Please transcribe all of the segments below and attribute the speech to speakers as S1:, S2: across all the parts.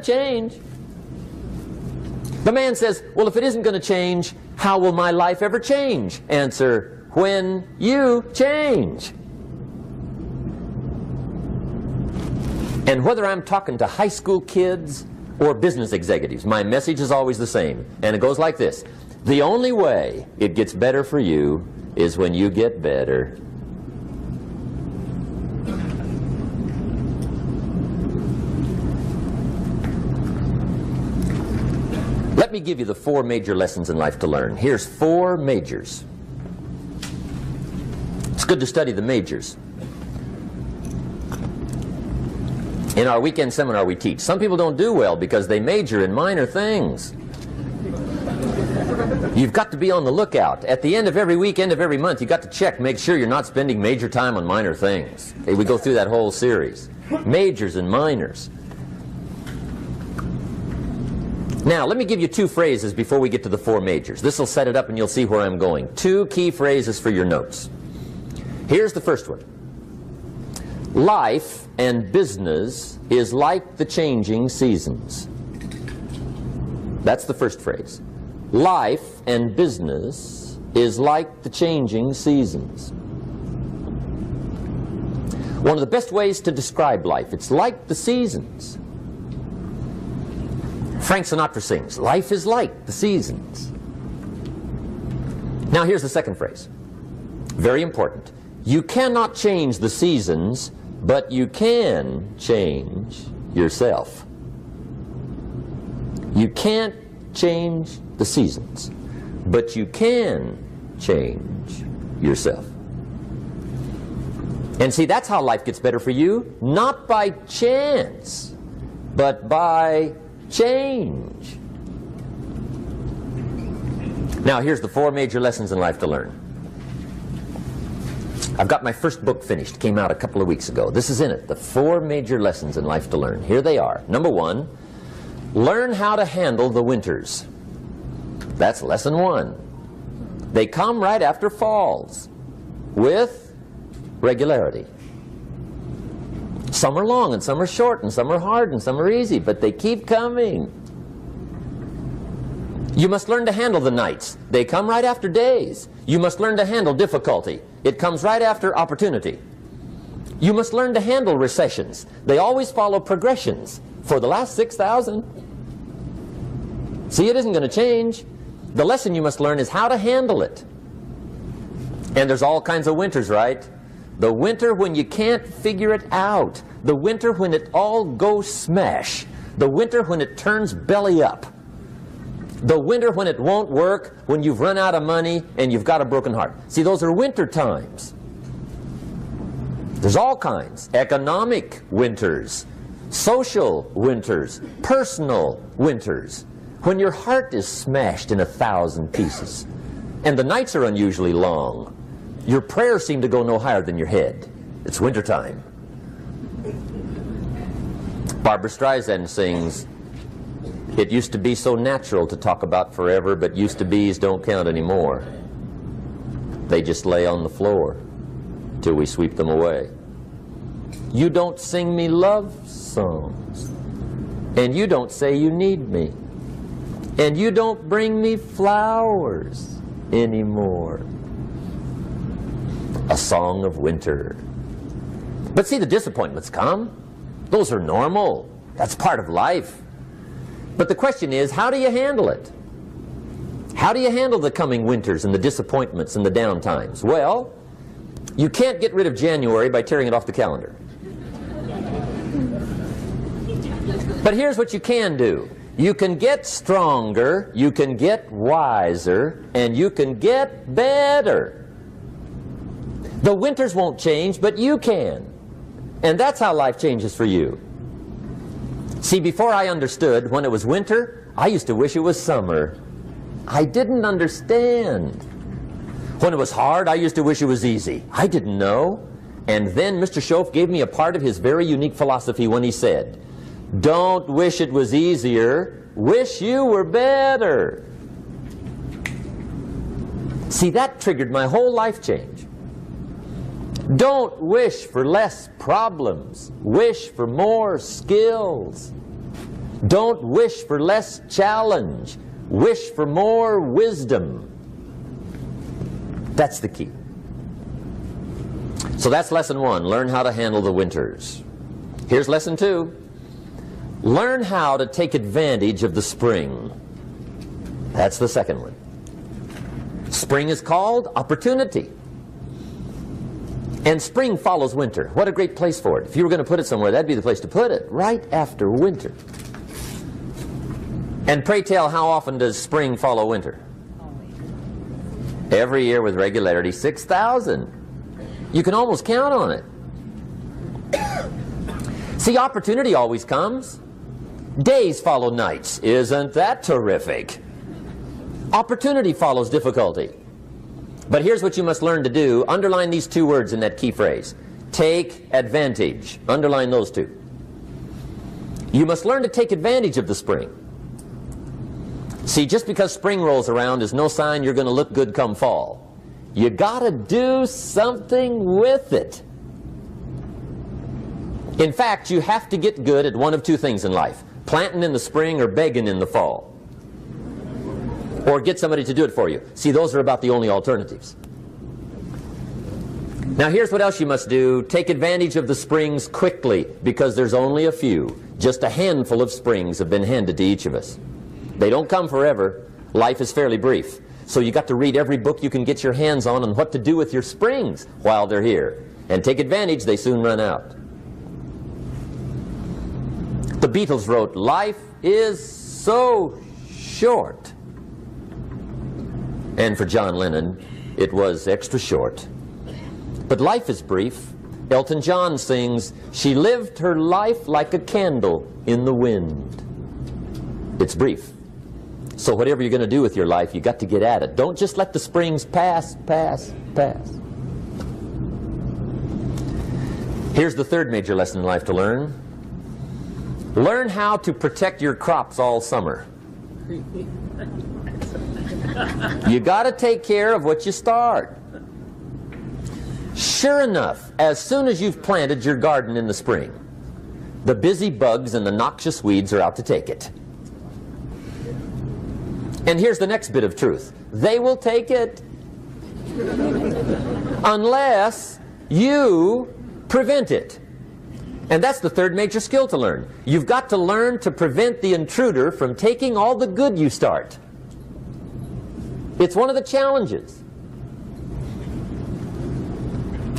S1: change. The man says, well, if it isn't going to change, how will my life ever change? Answer, when you change. And whether I'm talking to high school kids or business executives, my message is always the same. And it goes like this. The only way it gets better for you is when you get better. Let me give you the 4 major lessons in life to learn. Here's 4 majors. It's good to study the majors. In our weekend seminar we teach. Some people don't do well because they major in minor things. You've got to be on the lookout. At the end of every week, end of every month, you've got to check, make sure you're not spending major time on minor things. We go through that whole series. Majors and minors. Now, let me give you 2 phrases before we get to the 4 majors. This will set it up and you'll see where I'm going. 2 key phrases for your notes. Here's the first one. Life and business is like the changing seasons. That's the first phrase. Life and business is like the changing seasons. One of the best ways to describe life, it's like the seasons. Frank Sinatra sings, life is like the seasons. Now here's the second phrase. Very important. You cannot change the seasons, but you can change yourself. You can't change the seasons, but you can change yourself. And see, that's how life gets better for you, not by chance, but by change. Now here's the 4 major lessons in life to learn. I've got my first book finished, came out a couple of weeks ago. This is in it, the 4 major lessons in life to learn. Here they are. Number 1, learn how to handle the winters. That's lesson 1. They come right after falls with regularity. Some are long and some are short and some are hard and some are easy, but they keep coming. You must learn to handle the nights. They come right after days. You must learn to handle difficulty. It comes right after opportunity. You must learn to handle recessions. They always follow progressions for the last 6,000. See, it isn't going to change. The lesson you must learn is how to handle it. And there's all kinds of winters, right? The winter when you can't figure it out. The winter when it all goes smash. The winter when it turns belly up. The winter when it won't work, when you've run out of money and you've got a broken heart. See, those are winter times. There's all kinds. Economic winters, social winters, personal winters. When your heart is smashed in 1,000 pieces and the nights are unusually long, your prayers seem to go no higher than your head. It's wintertime. Barbra Streisand sings, "It used to be so natural to talk about forever, but used to be's don't count anymore. They just lay on the floor till we sweep them away. You don't sing me love songs, and you don't say you need me, and you don't bring me flowers anymore." A song of winter. But see, the disappointments come. Those are normal. That's part of life. But the question is, how do you handle it? How do you handle the coming winters and the disappointments and the downtimes? Well, you can't get rid of January by tearing it off the calendar. But here's what you can do. You can get stronger, you can get wiser, and you can get better. The winters won't change, but you can. And that's how life changes for you. See, before I understood, when it was winter, I used to wish it was summer. I didn't understand. When it was hard, I used to wish it was easy. I didn't know. And then Mr. Schoaf gave me a part of his very unique philosophy when he said, "Don't wish it was easier, wish you were better." See, that triggered my whole life change. Don't wish for less problems. Wish for more skills. Don't wish for less challenge. Wish for more wisdom. That's the key. So that's lesson 1. Learn how to handle the winters. Here's lesson 2. Learn how to take advantage of the spring. That's the second one. Spring is called opportunity. And spring follows winter. What a great place for it. If you were going to put it somewhere, that'd be the place to put it, right after winter. And pray tell, how often does spring follow winter? Every year with regularity, 6,000. You can almost count on it. See, opportunity always comes. Days follow nights. Isn't that terrific? Opportunity follows difficulty. But here's what you must learn to do. Underline these 2 words in that key phrase. Take advantage. Underline those 2. You must learn to take advantage of the spring. See, just because spring rolls around is no sign you're going to look good come fall. You got to do something with it. In fact, you have to get good at one of 2 things in life. Planting in the spring or begging in the fall. Or get somebody to do it for you. See, those are about the only alternatives. Now here's what else you must do. Take advantage of the springs quickly, because there's only a few. Just a handful of springs have been handed to each of us. They don't come forever. Life is fairly brief. So you got to read every book you can get your hands on what to do with your springs while they're here. And take advantage, they soon run out. The Beatles wrote, "Life is so short." And for John Lennon, it was extra short. But life is brief. Elton John sings, "She lived her life like a candle in the wind." It's brief. So whatever you're going to do with your life, you got to get at it. Don't just let the springs pass. Here's the 3rd major lesson in life to learn. Learn how to protect your crops all summer. You got to take care of what you start. Sure enough, as soon as you've planted your garden in the spring, the busy bugs and the noxious weeds are out to take it. And here's the next bit of truth. They will take it unless you prevent it. And that's the 3rd major skill to learn. You've got to learn to prevent the intruder from taking all the good you start. It's one of the challenges.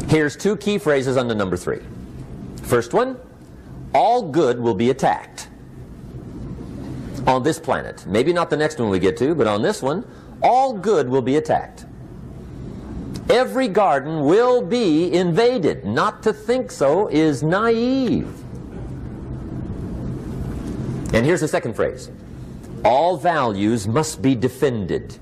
S1: Here's 2 key phrases under number 3. First one, all good will be attacked. On this planet. Maybe not the next one we get to, but on this one, all good will be attacked. Every garden will be invaded. Not to think so is naive. And here's the second phrase. All values must be defended.